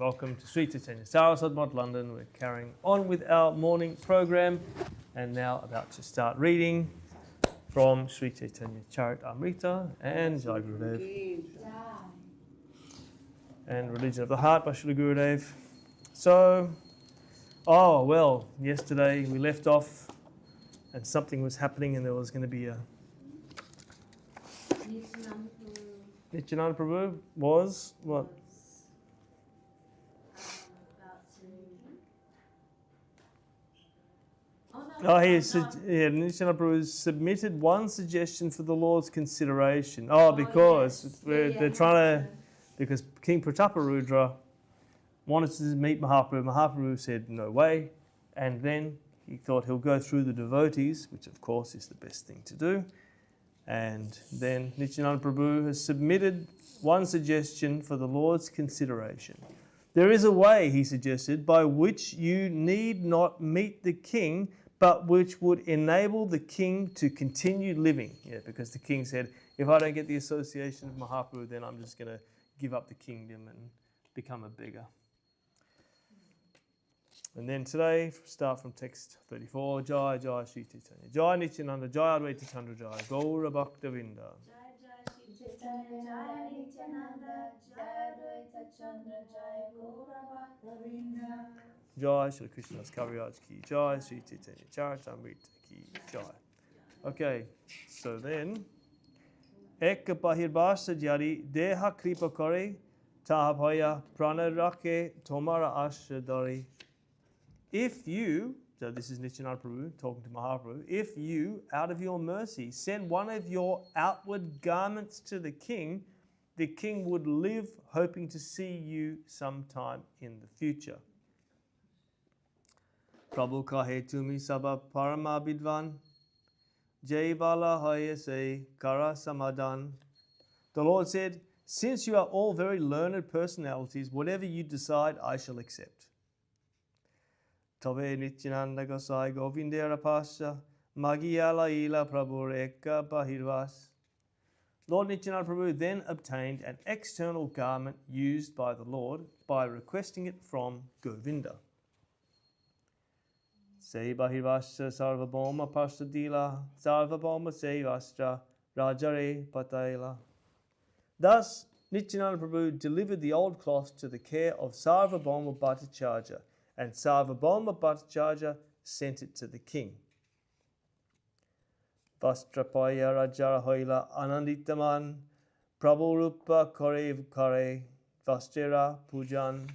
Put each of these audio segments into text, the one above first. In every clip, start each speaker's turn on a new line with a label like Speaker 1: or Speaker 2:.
Speaker 1: Welcome to Śrī Caitanya Mahāprabhu, London. We're carrying on with our morning program and now about to start reading from Śrī Caitanya-caritāmṛta and Jai Gurudev and Religion of the Heart by Srila Gurudev. So, yesterday we left off and something was happening and there was going to be a Nityananda Prabhu was what? Nityananda Prabhu submitted one suggestion for the Lord's consideration. Because King Prataparudra wanted to meet Mahaprabhu. Mahaprabhu said no way, and then he thought he'll go through the devotees, which of course is the best thing to do. And then Nityananda Prabhu has submitted one suggestion for the Lord's consideration. There is a way, he suggested, by which you need not meet the king, but which would enable the king to continue living. Because the king said, if I don't get the association of Mahaprabhu, then I'm just going to give up the kingdom and become a beggar. And then today, start from text 34. Jai Jai Śrī Caitanya. Jai Nityananda, Jai Advaita Chandra Jai. Gaura Bhakta Vinda.
Speaker 2: Jai Jai Śrī Caitanya, Jai Nityananda, Jai Advaita Chandra Jai. Gaura Bhakta Vinda.
Speaker 1: Jai Shri Krishna's Kavirāja ki Jai. Śrī Caitanya Caritāmṛta ki Jai. Okay, so then, Ek Bahirbhasa Jari Deha Kripa Kare Tahabhaya Prana Rakhe Tomara Ashadari. If you, so this is Nityananda Prabhu talking to Mahaprabhu, if you, out of your mercy, send one of your outward garments to the king would live hoping to see you sometime in the future. Prabhu kahe tumi sabha parama bidvan, jai bala hoye se kara samadhan. The Lord said, since you are all very learned personalities, whatever you decide, I shall accept. Tove Nityananda Gosai Govinda Pasha Madhya-līlā Prabhu Eka Bahirvas. Lord Nityananda Prabhu then obtained an external garment used by the Lord by requesting it from Govinda. Se Bahirvasya Sarvabhauma Pasadila Sarvabhauma Se Vastra Rajare Pataila. Thus, Nityananda Prabhu delivered the old cloth to the care of Sarvabhauma Bhattacharya, and Sarvabhauma Bhattacharya sent it to the king. Vastrapaya Rajara Hoila Ananditaman Prabhu Rupa Kare Kare Vastera Pujan.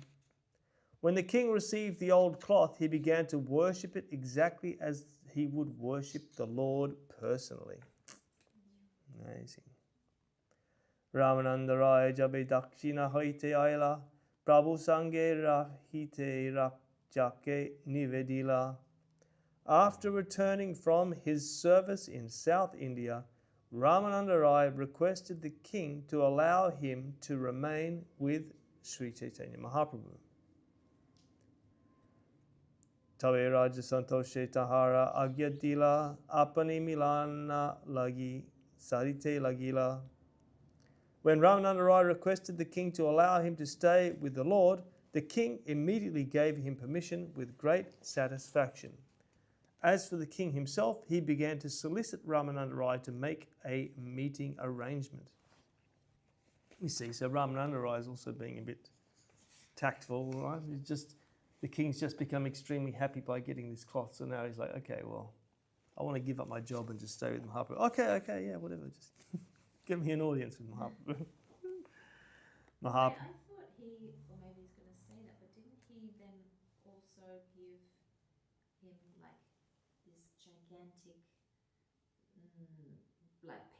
Speaker 1: When the king received the old cloth, he began to worship it exactly as he would worship the Lord personally. Amazing. Ramananda Raya Jabe Dakshina Hoite Aila Prabhu Sange Rahite Rakjake Nivedila. After returning from his service in South India, Ramananda Rai requested the king to allow him to remain with Śrī Caitanya Mahāprabhu. Kavirāja Santoshe Tahara Agyadila Apani Milana Lagi Sarite Lagila. When Ramananda Rai requested the king to allow him to stay with the Lord, the king immediately gave him permission with great satisfaction. As for the king himself, he began to solicit Ramananda Rai to make a meeting arrangement. You see, so Ramananda Rai is also being a bit tactful, right? The king's just become extremely happy by getting this cloth, so now he's like, okay, well, I want to give up my job and just stay with Mahaprabhu. Okay, yeah, whatever, just give me an audience with Mahaprabhu.
Speaker 2: I thought he, or maybe he's going to say that, but didn't he then also give him like this gigantic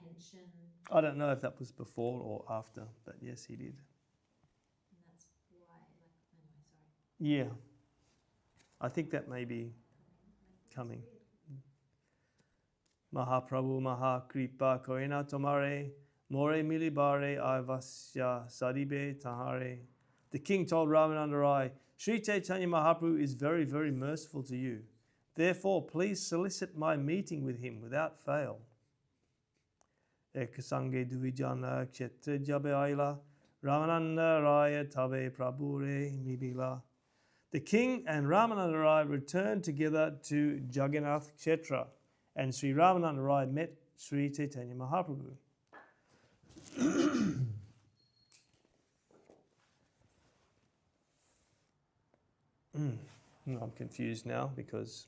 Speaker 2: pension?
Speaker 1: I don't know if that was before or after, but yes, he did.
Speaker 2: And that's why, sorry.
Speaker 1: Yeah, I think that may be coming. Mahaprabhu Mahakripa Koena Tomare More Milibare Avasya Sadibe Tahare. The king told Ramananda Rai, Śrī Caitanya Mahāprabhu is very, very merciful to you. Therefore, please solicit my meeting with him without fail. Ekasange Duvijana Kshetra Jabe Aila Ramananda Raya Tabe Prabhure Milila. The king and Ramananda Raya returned together to Jagannath Kshetra, and Sri Ramananda Raya met Śrī Caitanya Mahāprabhu. I'm confused now because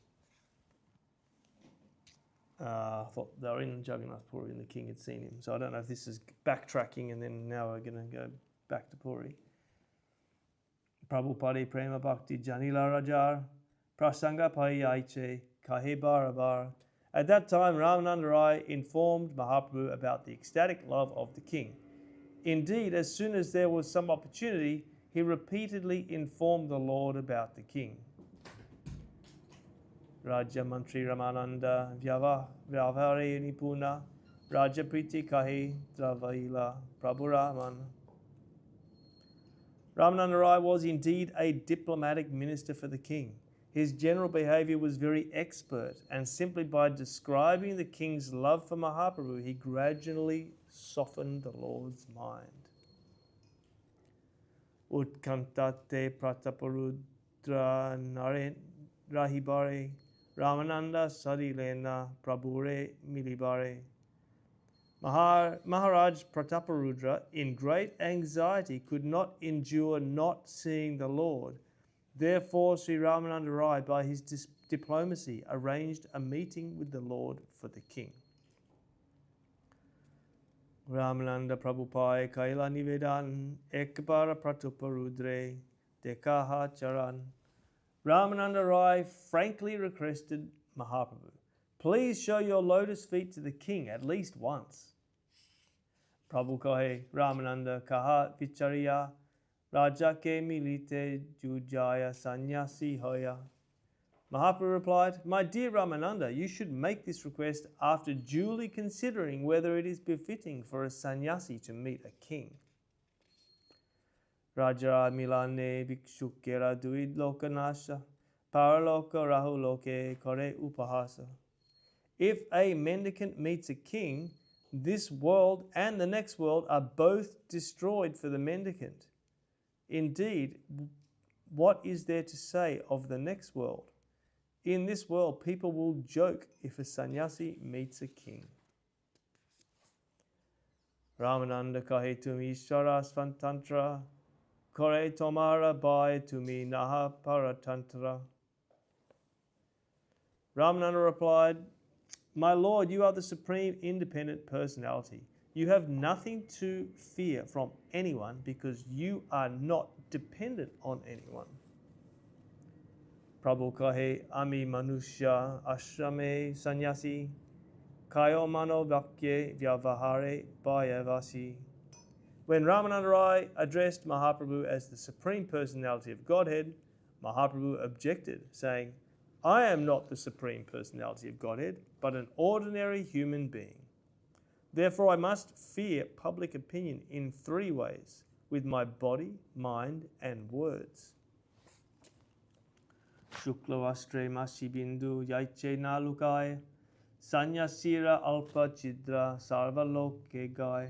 Speaker 1: I thought they were in Jagannath Puri and the king had seen him. So I don't know if this is backtracking and then now we're going to go back to Puri. Prabhupada Prema Bhakti Janila Rajar Prasanga Pai Aiche Kahe Barabar. At that time, Ramananda Raya informed Mahaprabhu about the ecstatic love of the king. Indeed, as soon as there was some opportunity, he repeatedly informed the Lord about the king. Raja Mantri Ramananda Vyavare Nipuna Raja Priti Kahi Travaila Prabhu Raman. Ramananda Raya was indeed a diplomatic minister for the king. His general behavior was very expert, and simply by describing the king's love for Mahaprabhu, he gradually softened the Lord's mind. Utkantate Prataparudra Naren Rahibare Ramananda Sarilena Prabhure Milibare. Maharaj Prataparudra, in great anxiety, could not endure not seeing the Lord. Therefore, Sri Ramananda Raya, by his diplomacy, arranged a meeting with the Lord for the king. Ramananda Prabhupada Kaila Nivedan Ekbara Prataparudre Dekaha Charan. Ramananda Raya frankly requested Mahaprabhu, please show your lotus feet to the king at least once. Prabhu kahe Ramananda kaha vichariya Raja ke milite jujaya sannyasi hoya. Mahaprabhu replied, my dear Ramananda, you should make this request after duly considering whether it is befitting for a sannyasi to meet a king. Raja milane bhikshukera duid lokanasha paraloka rahuloke kore upahasa. If a mendicant meets a king, this world and the next world are both destroyed for the mendicant. Indeed, what is there to say of the next world? In this world, people will joke if a sannyasi meets a king. Ramananda kahe tumi ishvara svantantra kore tomara bhai tumi naha paratantra. Ramananda replied, my Lord, you are the Supreme Independent Personality. You have nothing to fear from anyone because you are not dependent on anyone. Prabhu kahe ami manushya ashrame sannyasi kayo mano vakye vyavahare bhayavasi. When Ramananda Raya addressed Mahaprabhu as the Supreme Personality of Godhead, Mahaprabhu objected, saying, I am not the Supreme Personality of Godhead, but an ordinary human being. Therefore, I must fear public opinion in three ways, with my body, mind, and words. Shuklavastre masibindu yaiche nalukai, sanyasira alpa chidra sarvaloke gai.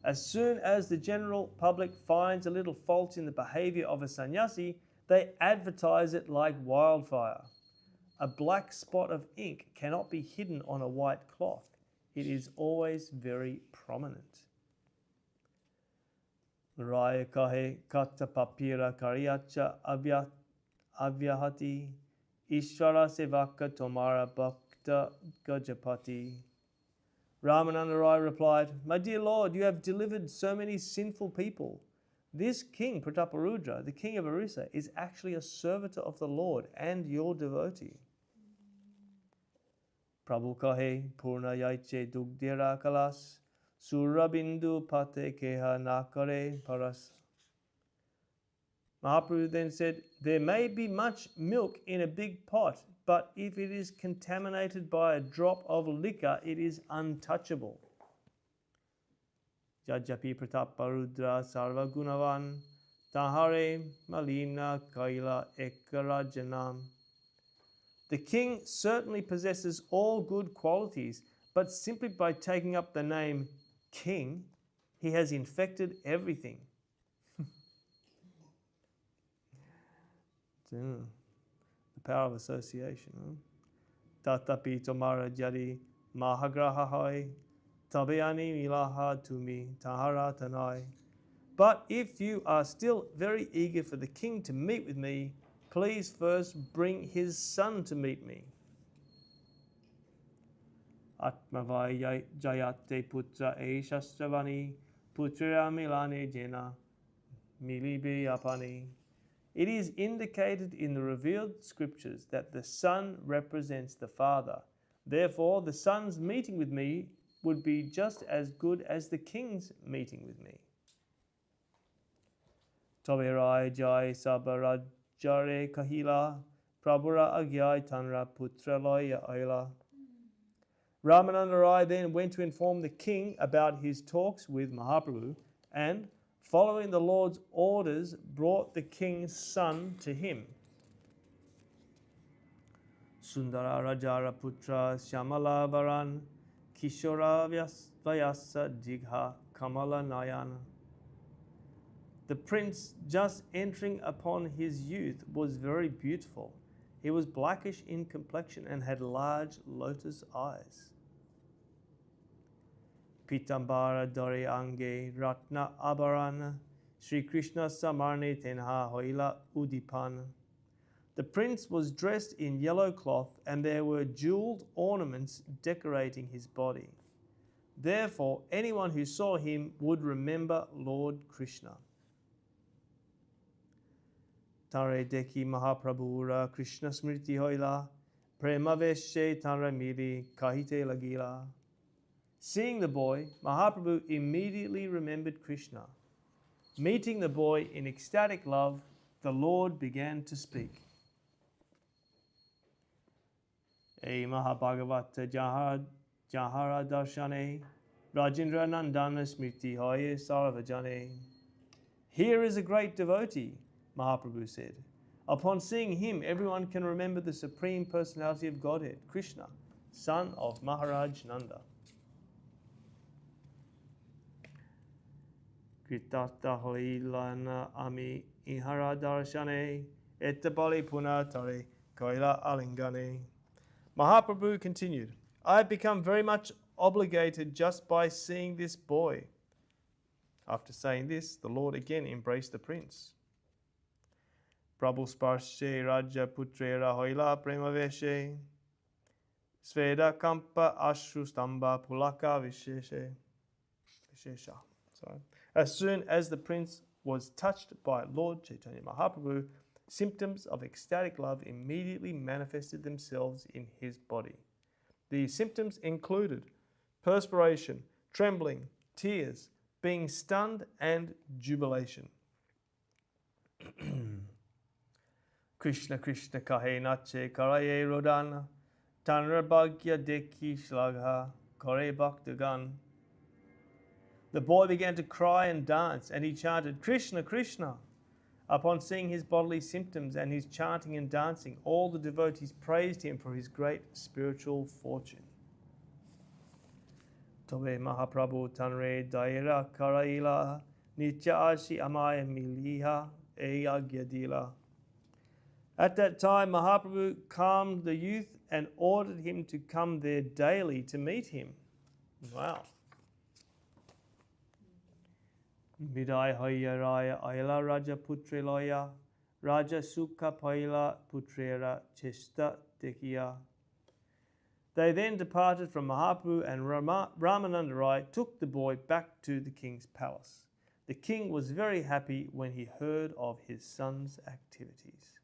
Speaker 1: As soon as the general public finds a little fault in the behavior of a sannyasi, they advertise it like wildfire. A black spot of ink cannot be hidden on a white cloth. It is always very prominent. Raya kahe kata papira kariyacha avyahati ishvara sevaka tomara bhakta gajapati. Ramananda Raya replied, my dear Lord, you have delivered so many sinful people. This king, Prataparudra, the king of Orissa, is actually a servitor of the Lord and your devotee. Prabhu kahe purna yaiche dugdira kalas surabindu pate keha nakare paras. Mahaprabhu then said, there may be much milk in a big pot, but if it is contaminated by a drop of liquor, it is untouchable. Jajapi Prataparudra Sarva Gunavan Tahare Malina Kaila Ekarajanam. The king certainly possesses all good qualities, but simply by taking up the name king, he has infected everything. The power of association. Tatapi tomara jadi mahagrahahai tabayani milaha tumi tahara tanai. But if you are still very eager for the king to meet with me, please first bring his son to meet me. Atmavai jayate putra eshastravani putra milane jena milibe yapani. It is indicated in the revealed scriptures that the son represents the father. Therefore, the son's meeting with me would be just as good as the king's meeting with me. Tavirai jai sabarajare kahila prabhura agyai tanra putra loya aila. Ramananda Rai then went to inform the king about his talks with Mahaprabhu and, following the Lord's orders, brought the king's son to him. Sundara Rajara Putra Shyamala Varan Kishora Vyasa Digha Kamala Nayana. The prince, just entering upon his youth, was very beautiful. He was blackish in complexion and had large lotus eyes. Pitambara Dore Ange Ratna Abarana Sri Krishna Samarne Tenha Hoila Udipan. The prince was dressed in yellow cloth and there were jeweled ornaments decorating his body. Therefore, anyone who saw him would remember Lord Krishna. Tare deki Mahaprabhura Krishna Smriti Hoila Prema Veshe Tara Miri Kahite Lagila. Seeing the boy, Mahaprabhu immediately remembered Krishna. Meeting the boy in ecstatic love, the Lord began to speak. E Mahabhagavata Jahara Darshane Rajendra Nandana Smriti Hoye Saravajane. Here is a great devotee, Mahaprabhu said. Upon seeing him, everyone can remember the Supreme Personality of Godhead, Krishna, son of Maharaj Nanda. Kritartha hoilana ami ihara darshane etabali punatare koila alingane. Mahaprabhu continued, I have become very much obligated just by seeing this boy. After saying this, the Lord again embraced the prince. Prabhu sparshe raja putrera hoila premaveshe sveda kampa ashru stamba pulaka vishesha. As soon as the prince was touched by Lord Chaitanya Mahaprabhu, symptoms of ecstatic love immediately manifested themselves in his body. These symptoms included perspiration, trembling, tears, being stunned, and jubilation. Krishna Krishna kahe nache karaye rodana tanra bhagya deki shlagha kare bhaktagan. The boy began to cry and dance, and he chanted, Krishna, Krishna. Upon seeing his bodily symptoms and his chanting and dancing, all the devotees praised him for his great spiritual fortune. Tobe Mahaprabhu tanre daira karaila nitya ashi amaya miliha eyagyadila. At that time, Mahaprabhu calmed the youth and ordered him to come there daily to meet him. Wow. Vidai hoya raya ayla raja putre loya raja sukha paila putrera chesta tekiya. They then departed from Mahaprabhu, and Ramananda Rai took the boy back to the king's palace. The king was very happy when he heard of his son's activities.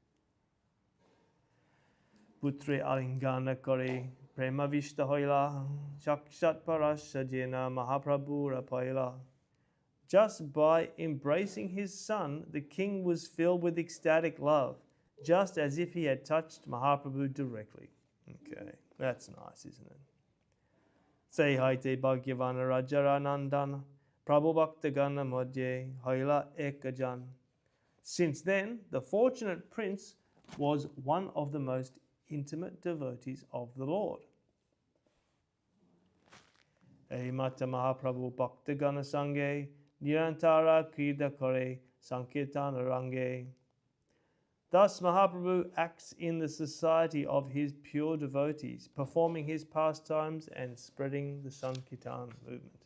Speaker 1: Putre alingana kore prema vishta hoila shakshat parasha jena Mahaprabhu rapaila. Just by embracing his son, the king was filled with ecstatic love, just as if he had touched Mahaprabhu directly. Okay, that's nice, isn't it? Say haite bhagyavana rajaranandana prabhu bhaktagana madhye haila ekajan. Since then, the fortunate prince was one of the most intimate devotees of the Lord. Ehimata Mahaprabhu Bhakta Gana Sange Nirantara Krida Kore Sankirtana Range. Thus Mahaprabhu acts in the society of his pure devotees, performing his pastimes and spreading the Sankirtan movement.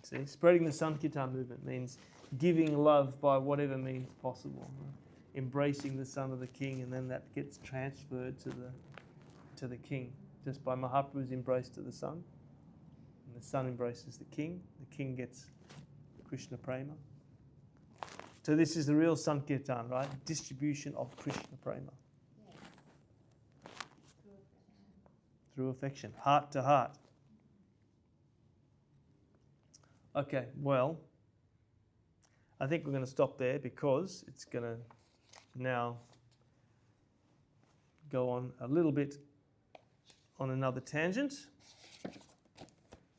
Speaker 1: See, spreading the Sankirtan movement means giving love by whatever means possible, embracing the son of the king, and then that gets transferred to the king just by Mahaprabhu's embrace to the son. And the son embraces the king gets Krishna prema. So this is the real Sankirtan, right? Distribution of Krishna prema.
Speaker 2: Yes.
Speaker 1: Through affection, heart to heart. Okay, well, I think we're going to stop there because it's going to now go on a little bit on another tangent.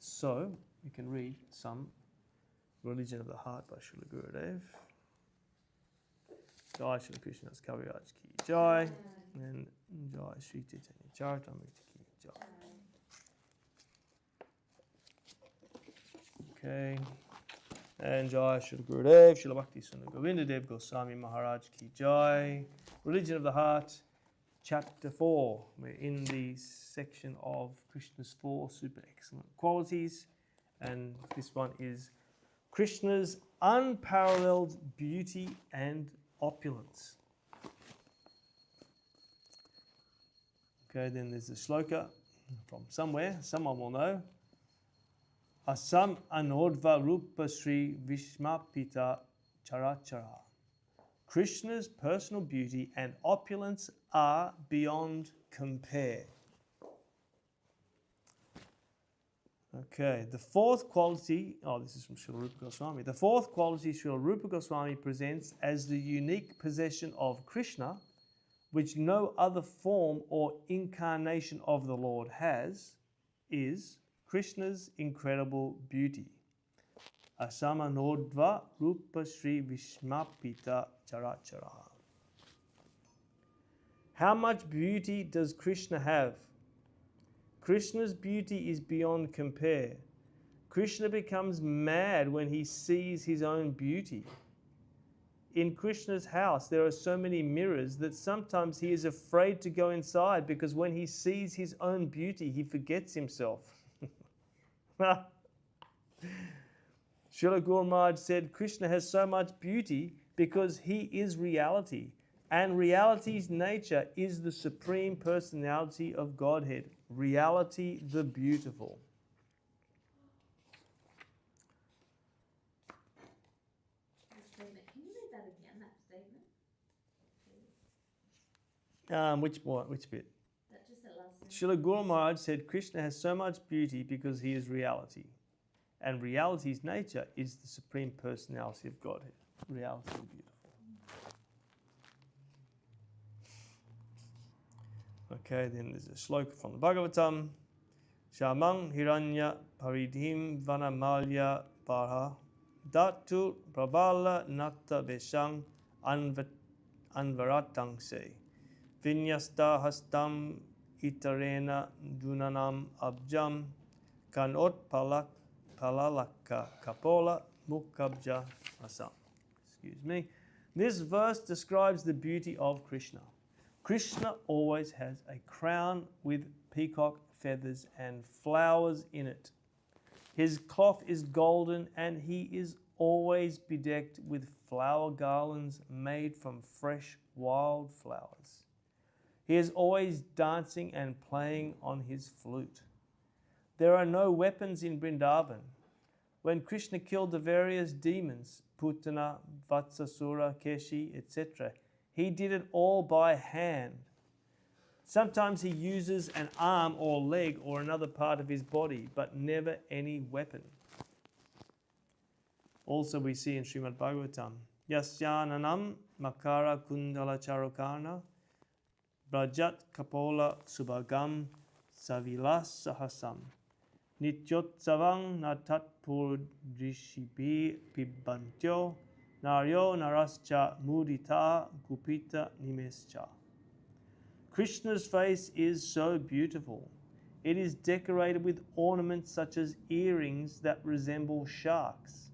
Speaker 1: So we can read some Religion of the Heart by Srila Gurudev. Jai Srila Krishna's Kavirāja ki Jai, and Jai Śrī Caitanya-caritāmṛta ki Jai. Okay, and Jai Srila Gurudev, Srila Bhakti Sundar Govinda Dev-Goswami Maharaj ki Jai. Religion of the Heart, Chapter 4. We're in the section of Krishna's 4 super excellent qualities, and this one is Krishna's unparalleled beauty and opulence. Okay, then there's a shloka from somewhere, someone will know. Asam anodva rupa Śrī Vishnupad charachara. Krishna's personal beauty and opulence are beyond compare. Okay, the fourth quality, this is from Srila Rupa Goswami. The fourth quality Srila Rupa Goswami presents as the unique possession of Krishna, which no other form or incarnation of the Lord has, is Krishna's incredible beauty. Asamanodva rupa Śrī Vishnupad charachara. How much beauty does Krishna have? Krishna's beauty is beyond compare. Krishna becomes mad when he sees his own beauty. In Krishna's house, there are so many mirrors that sometimes he is afraid to go inside because when he sees his own beauty, he forgets himself. Srila Guru Maharaj said, Krishna has so much beauty because he is reality. And reality's nature is the Supreme Personality of Godhead. Reality the beautiful.
Speaker 2: Statement. Can you read that again, that statement?
Speaker 1: Which bit?
Speaker 2: That just that last sentence.
Speaker 1: Srila Guru Maharaj said, Krishna has so much beauty because he is reality. And reality's nature is the Supreme Personality of Godhead. Reality the beautiful. Okay, then there's a shloka from the Bhagavatam. Shamang hiranya paridhim vanamalya parha datu prabala natta veshang anvaratang se vinyasta hastam itarena dunanam abjam kanot palalaka kapola mukabja asam. Excuse me. This verse describes the beauty of Krishna. Krishna always has a crown with peacock feathers and flowers in it. His cloth is golden and he is always bedecked with flower garlands made from fresh wild flowers. He is always dancing and playing on his flute. There are no weapons in Vrindavan. When Krishna killed the various demons, Putana, Vatsasura, Keshi, etc., he did it all by hand. Sometimes he uses an arm or leg or another part of his body, but never any weapon. Also we see in Srimad Bhagavatam, Yasyananam makara kundala charukarna brajat kapola subhagam savilas sahasam nityotsavang natat purdrishibi pibantyo naryo narascha mudita gupita nimescha. Krishna's face is so beautiful. It is decorated with ornaments such as earrings that resemble sharks.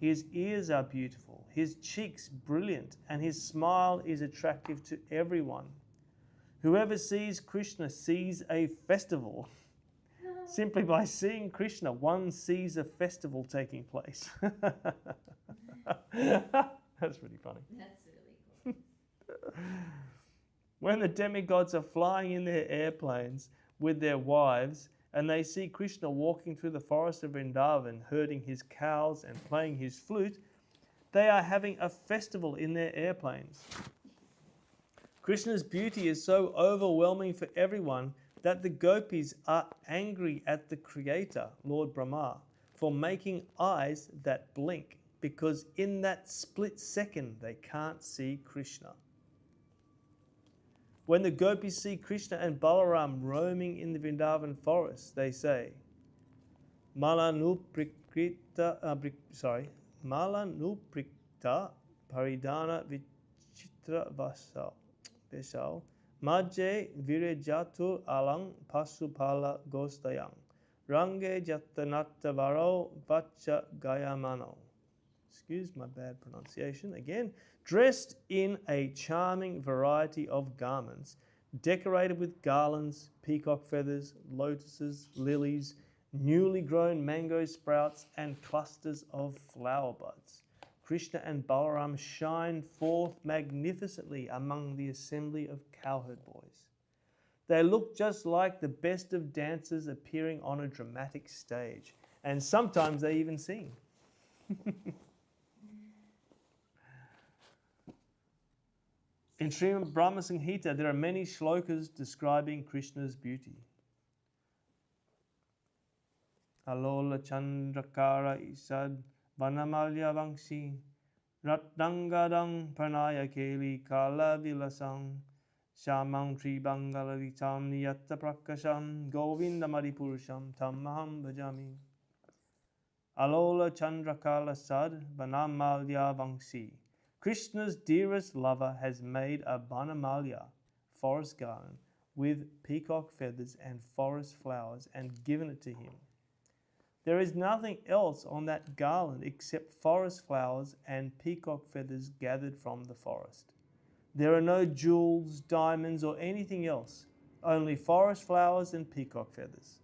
Speaker 1: His ears are beautiful, his cheeks brilliant, and his smile is attractive to everyone. Whoever sees Krishna sees a festival. Simply by seeing Krishna, one sees a festival taking place. That's pretty funny.
Speaker 2: That's really cool.
Speaker 1: When the demigods are flying in their airplanes with their wives, and they see Krishna walking through the forest of Vrindavan, herding his cows and playing his flute, they are having a festival in their airplanes. Krishna's beauty is so overwhelming for everyone that the gopis are angry at the Creator, Lord Brahma, for making eyes that blink, because in that split second they can't see Krishna. When the gopis see Krishna and Balaram roaming in the Vrindavan forest, they say, Malanuprikta paridana vichitra vasau Majje virejatur alang pasupala gostayang range jatanatta varo vacha gayamano. Excuse my bad pronunciation again. Dressed in a charming variety of garments, decorated with garlands, peacock feathers, lotuses, lilies, newly grown mango sprouts, and clusters of flower buds, Krishna and Balaram shine forth magnificently among the assembly of cowherd boys. They look just like the best of dancers appearing on a dramatic stage, and sometimes they even sing. In Srimad Brahma Samhita, there are many shlokas describing Krishna's beauty. Alola Chandrakara Isad Vanamalya Vangsi Ratnangadang Pranaya Keli Kala Vilasang Shamang Tribangalaritam Niyatta Prakasham Govinda Maripurusham Tamaham Bhajami. Alola Chandrakala Sad Vanamalya Vangsi. Krishna's dearest lover has made a Vanamalya, forest garden, with peacock feathers and forest flowers and given it to him. There is nothing else on that garland except forest flowers and peacock feathers gathered from the forest. There are no jewels, diamonds, or anything else, only forest flowers and peacock feathers.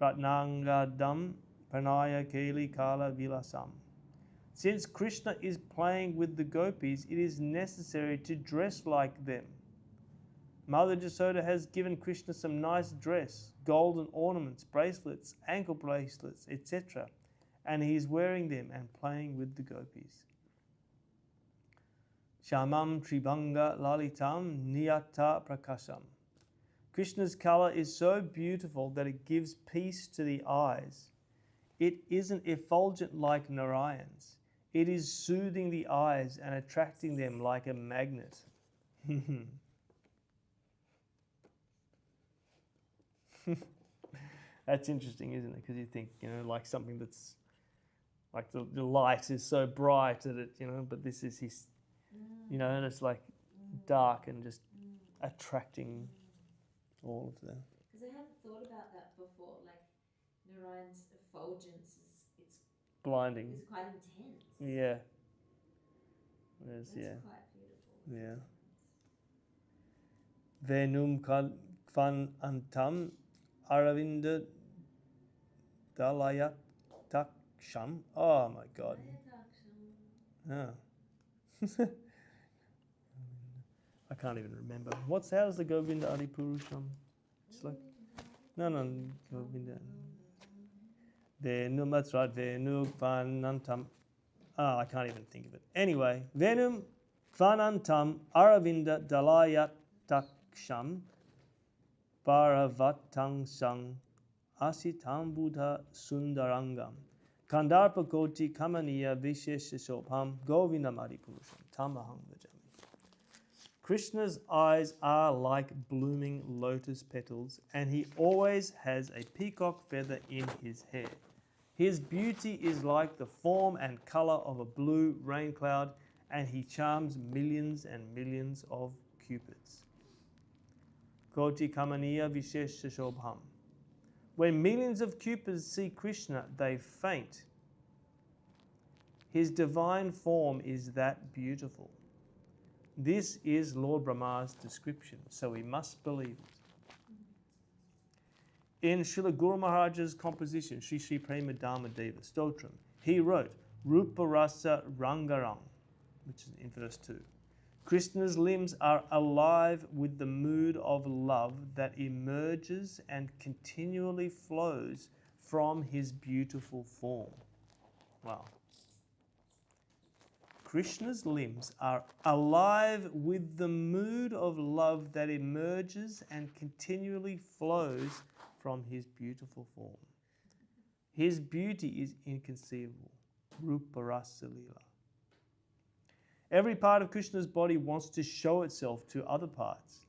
Speaker 1: Ratnangadam Pranaya Keli Kala Vilasam. Since Krishna is playing with the gopis, it is necessary to dress like them. Mother Jasoda has given Krishna some nice dress, golden ornaments, bracelets, ankle bracelets, etc. And he is wearing them and playing with the gopis. Shamam Tribanga Lalitam Niyata Prakasham. Krishna's color is so beautiful that it gives peace to the eyes. It isn't effulgent like Narayan's. It is soothing the eyes and attracting them like a magnet. That's interesting, isn't it? Because you think, like something that's like the light is so bright that it, but this is his, and it's like dark and just attracting all of them.
Speaker 2: Because I hadn't thought about that before. Like Narayan's effulgence it's
Speaker 1: blinding.
Speaker 2: It's quite intense.
Speaker 1: Yeah.
Speaker 2: That's quite beautiful.
Speaker 1: Yeah. Venum kvan antam aravinda dalayat taksham. Oh my God. Yeah. I can't even remember. How does the Govinda Adipurusham? It's like no Govinda. Venum, that's right. Venum kvanantam. I can't even think of it. Anyway, Venum kvanantam aravinda dalayat taksham paravatang sang asitam buddha sundarangam kandarpa koti kamaniya vishesha shobham govinda maripurusham tamaham bhajami. Krishna's eyes are like blooming lotus petals, and he always has a peacock feather in his hair. His beauty is like the form and color of a blue rain cloud, and he charms millions and millions of cupids. Koti kamaniya vishesha shobham. When millions of Cupids see Krishna, they faint. His divine form is that beautiful. This is Lord Brahma's description, so we must believe it. In Srila Guru Maharaj's composition, Śrī Prema Dharma Deva Stotram, he wrote, Rupa Rasa Rangarang, which is in verse 2. Krishna's limbs are alive with the mood of love that emerges and continually flows from his beautiful form. Wow. Krishna's limbs are alive with the mood of love that emerges and continually flows from his beautiful form. His beauty is inconceivable. Rupa Rasa Lila. Every part of Krishna's body wants to show itself to other parts.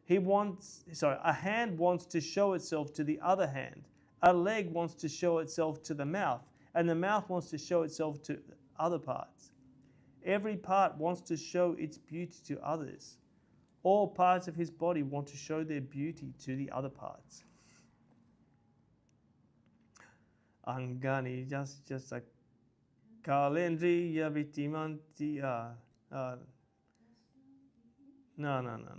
Speaker 1: A hand wants to show itself to the other hand. A leg wants to show itself to the mouth, and the mouth wants to show itself to other parts. Every part wants to show its beauty to others. All parts of his body want to show their beauty to the other parts. Angani, just like Kalendri Yavitimanti. No.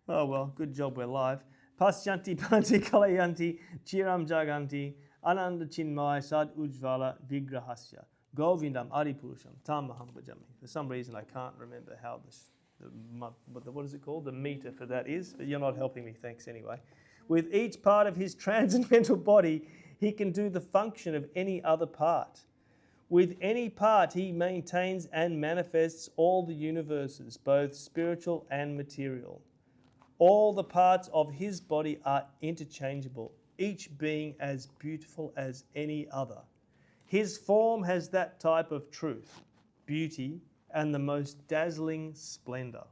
Speaker 1: Oh well, good job we're live. Pasyanti Panti Kalayanti Chiram Jaganti Ananda Chinmaya Sad Ujvala Vigrahasya Govindam Adipurusham Tamaham Bhajami. For some reason I can't remember how what is it called? The meter for that is, but you're not helping me, thanks anyway. With each part of his transcendental body, he can do the function of any other part. With any part, he maintains and manifests all the universes, both spiritual and material. All the parts of his body are interchangeable, each being as beautiful as any other. His form has that type of truth, beauty, and the most dazzling splendor.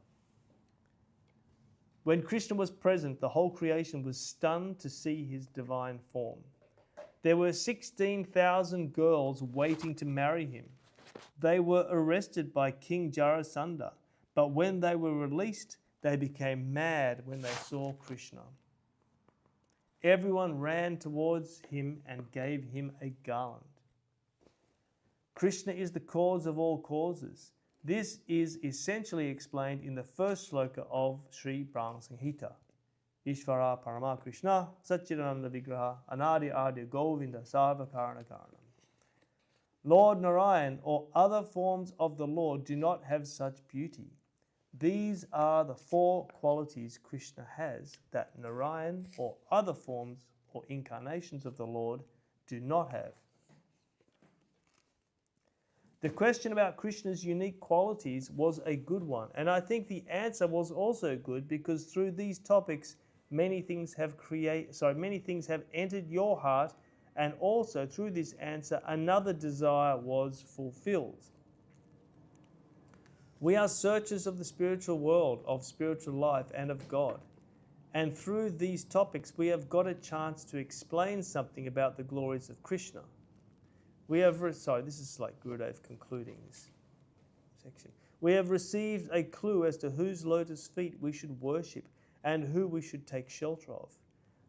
Speaker 1: When Krishna was present, the whole creation was stunned to see his divine form. There were 16,000 girls waiting to marry him. They were arrested by King Jarasandha, but when they were released, they became mad when they saw Krishna. Everyone ran towards him and gave him a garland. Krishna is the cause of all causes. This is essentially explained in the first sloka of Sri Brahma Samhita. Ishvara Parama Krishna Satchidananda Vigraha Anadi Adi Govinda Sarva Karana Karanam. Lord Narayan or other forms of the Lord do not have such beauty. These are the four qualities Krishna has that Narayan or other forms or incarnations of the Lord do not have. The question about Krishna's unique qualities was a good one, and I think the answer was also good because through these topics many things have entered your heart, and also through this answer another desire was fulfilled. We are searchers of the spiritual world, of spiritual life, and of God. And through these topics we have got a chance to explain something about the glories of Krishna. This is like Gurudev concluding this section. We have received a clue as to whose lotus feet we should worship and who we should take shelter of.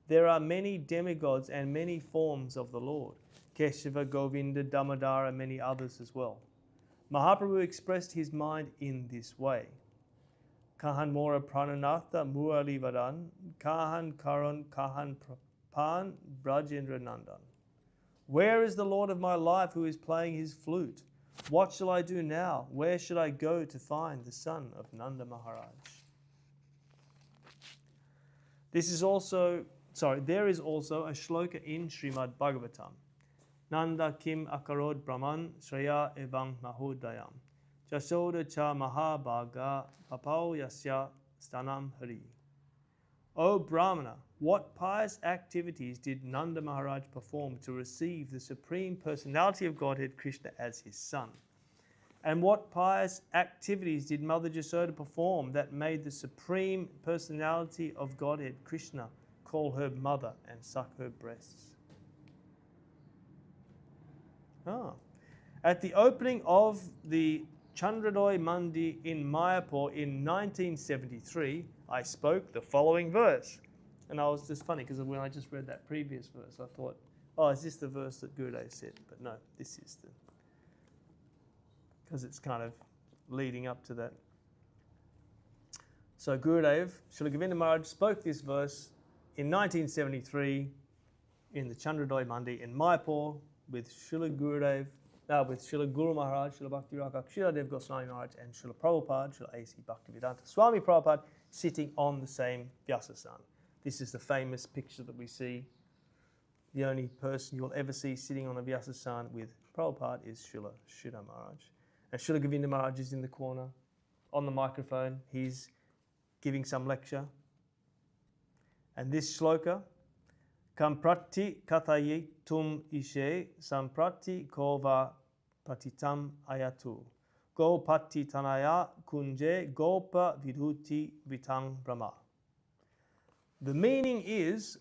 Speaker 1: There are many demigods and many forms of the Lord. Keshava, Govinda, Damodara, and many others as well. Mahaprabhu expressed his mind in this way. Kahan Mora Prananatha Murali Vadan, Kahan Karan, Kahan Pan, Brajendra Nandan. Where is the Lord of my life who is playing his flute? What shall I do now? Where should I go to find the son of Nanda Maharaj? There is also a shloka in Srimad Bhagavatam. Nanda kim akarod brahman shraya evang mahodayam. Jashoda cha mahabhaga papau yasya stanam hari. O Brahmana, what pious activities did Nanda Maharaj perform to receive the Supreme Personality of Godhead, Krishna, as his son? And what pious activities did Mother Jashoda perform that made the Supreme Personality of Godhead, Krishna, call her mother and suck her breasts? At the opening of the Chandradoi Mandi in Mayapur in 1973, I spoke the following verse. And I was just funny because when I just read that previous verse, I thought, oh, is this the verse that Gurudev said? But no, this is the, because it's kind of leading up to that. So Gurudev, Srila Govinda Maharaj spoke this verse in 1973 in the Chandradoi Mandi in Mayapur with Srila Guru Maharaj, Srila Bhakti Rakak, Srila Dev-Goswami Maharaj, and Srila Prabhupada, Srila A.C. Bhaktivedanta Swami Prabhupada, sitting on the same Vyasasana. This is the famous picture that we see. The only person you'll ever see sitting on a Vyasasana with Prabhupada is Srila Maharaj. And Srila Govinda Maharaj is in the corner on the microphone. He's giving some lecture. And this shloka, Kamprati kathaye tum ishe samprati kova patitam ayatu. Go pati tanaya kunje gopa vidhuti vitang brahma. The meaning is,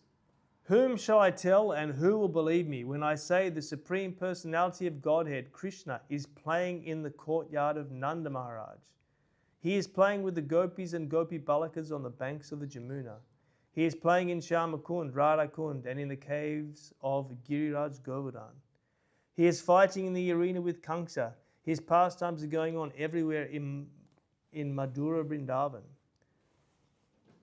Speaker 1: whom shall I tell and who will believe me when I say the Supreme Personality of Godhead, Krishna, is playing in the courtyard of Nanda Maharaj. He is playing with the gopis and gopi balakas on the banks of the Jamuna. He is playing in Shyamakund, Radhakund, and in the caves of Giriraj Govardhan. He is fighting in the arena with Kamsa. His pastimes are going on everywhere in Madhura Vrindavan.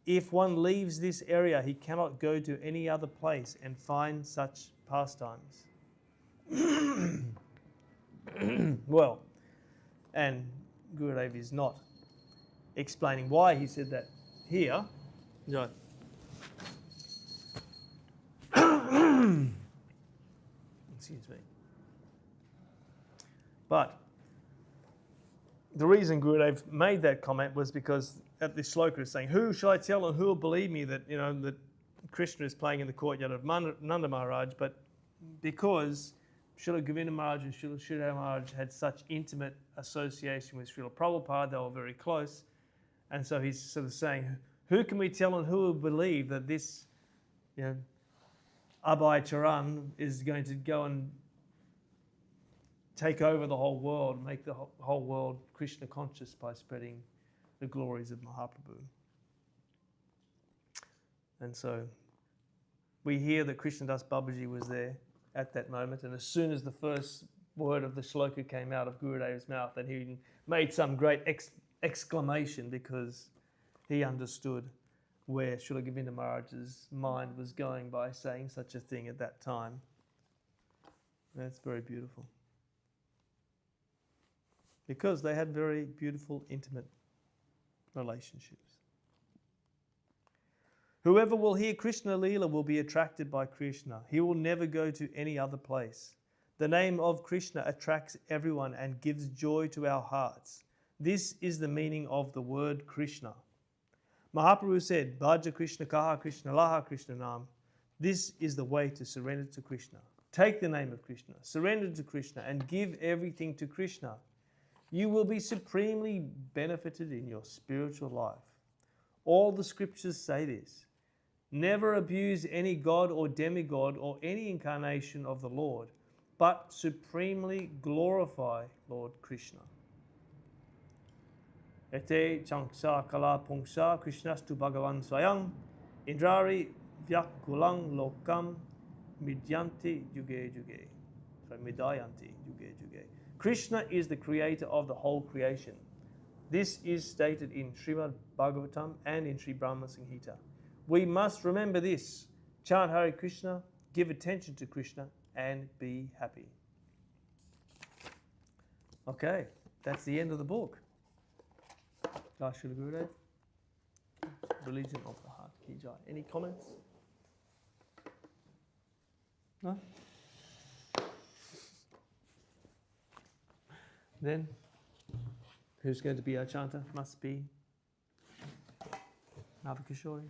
Speaker 1: If one leaves this area, he cannot go to any other place and find such pastimes. Well, and Gurudev is not explaining why he said that here. No. Excuse me. But the reason Gurudev made that comment was because at this shloka is saying, who shall I tell and who will believe me that, that Krishna is playing in the courtyard of Nanda Maharaj? But because Srila Govinda Maharaj and Srila Śrī Maharaj had such intimate association with Srila Prabhupada, they were very close. And so he's sort of saying, who can we tell and who will believe that this, Abhay Charan is going to go and take over the whole world, make the whole world Krishna conscious by spreading the glories of Mahaprabhu. And so we hear that Kṛṣṇadāsa Babaji was there at that moment, and as soon as the first word of the shloka came out of Gurudev's mouth, and he made some great exclamation because he understood where Srila Govinda Maharaj's mind was going by saying such a thing at that time. That's very beautiful. Because they had very beautiful, intimate relationships. Whoever will hear Kṛṣṇa-līlā will be attracted by Krishna. He will never go to any other place. The name of Krishna attracts everyone and gives joy to our hearts. This is the meaning of the word Krishna. Mahaprabhu said, Bhaja Krishna Kaha Krishna Laha Krishna Nam. This is the way to surrender to Krishna. Take the name of Krishna, surrender to Krishna, and give everything to Krishna. You will be supremely benefited in your spiritual life. All the scriptures say this. Never abuse any god or demigod or any incarnation of the Lord, but supremely glorify Lord Krishna. Ete chanksa kala pungsa Krishnastu Bhagavan Swayam Indrari Vyakulang Lokam Midyanti Yuge Yuge. Sorry, Midayanti Yuge Yuge. Krishna is the creator of the whole creation. This is stated in Srimad Bhagavatam and in Sri Brahma Samhita. We must remember this. Chant Hare Krishna, give attention to Krishna, and be happy. Okay, that's the end of the book. Jai Shri Gurudev. Religion of the Heart. Ki Jai. Any comments? No? Then, who's going to be our chanter? Must be Navakishori.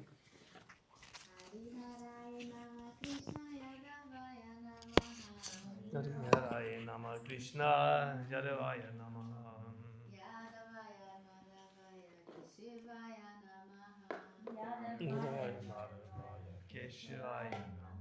Speaker 1: Hare Nama Krishna, Yadavaya Namaha. Yadavaya Namaha. Keshaya Namaha.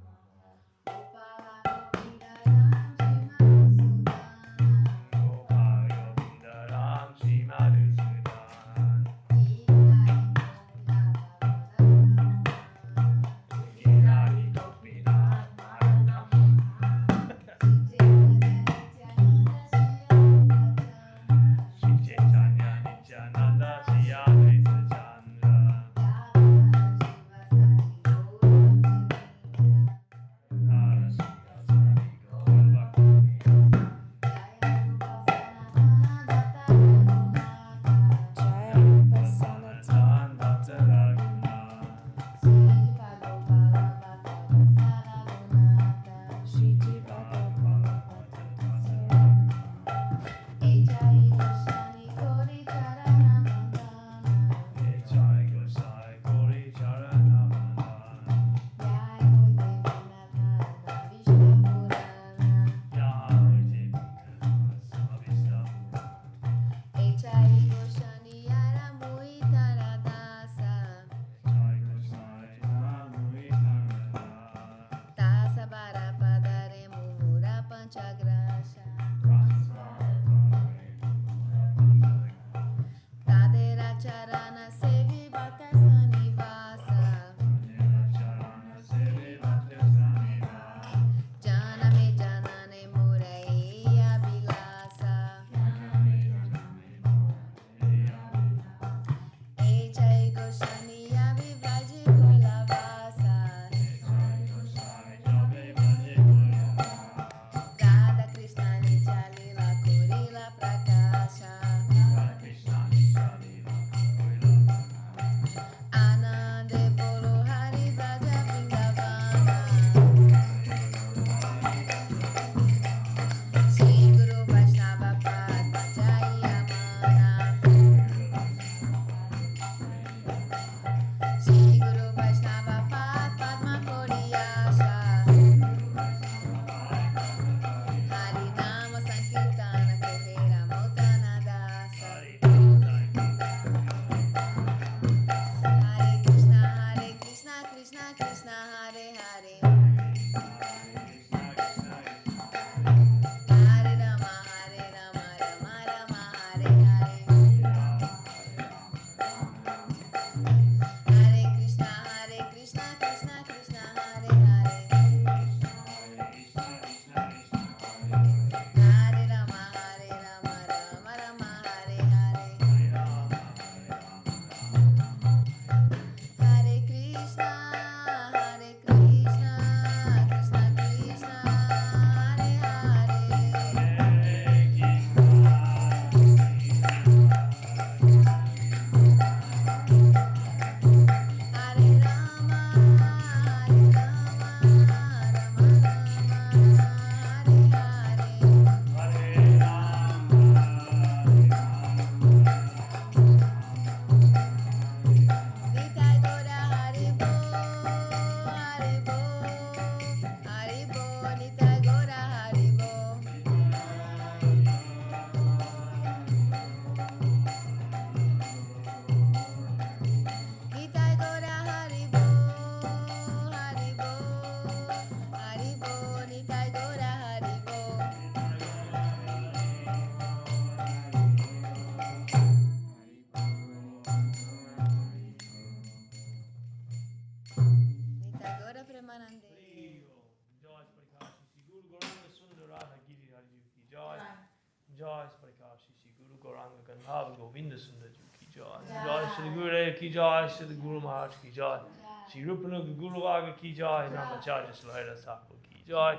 Speaker 1: Jai Shri Guru Gauranga Gandhava Govinda Sundar ki jai. Jai Shri Guru ki jai, Shri Guru Maharaj ki jai. Shri Rupanuga Guru Vaga ki jai, Namacharya Srila Sattva ki jai.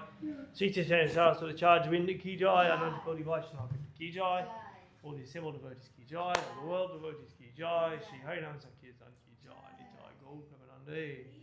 Speaker 1: Śrī Caitanya Saraswati Acharya Vinda ki jai, Ananta Koti Vaishnava ki jai. All the civil devotees ki jai, all the world devotees ki jai, Shri Harinam Sankirtan ki jai, Jai Gaur Premanande.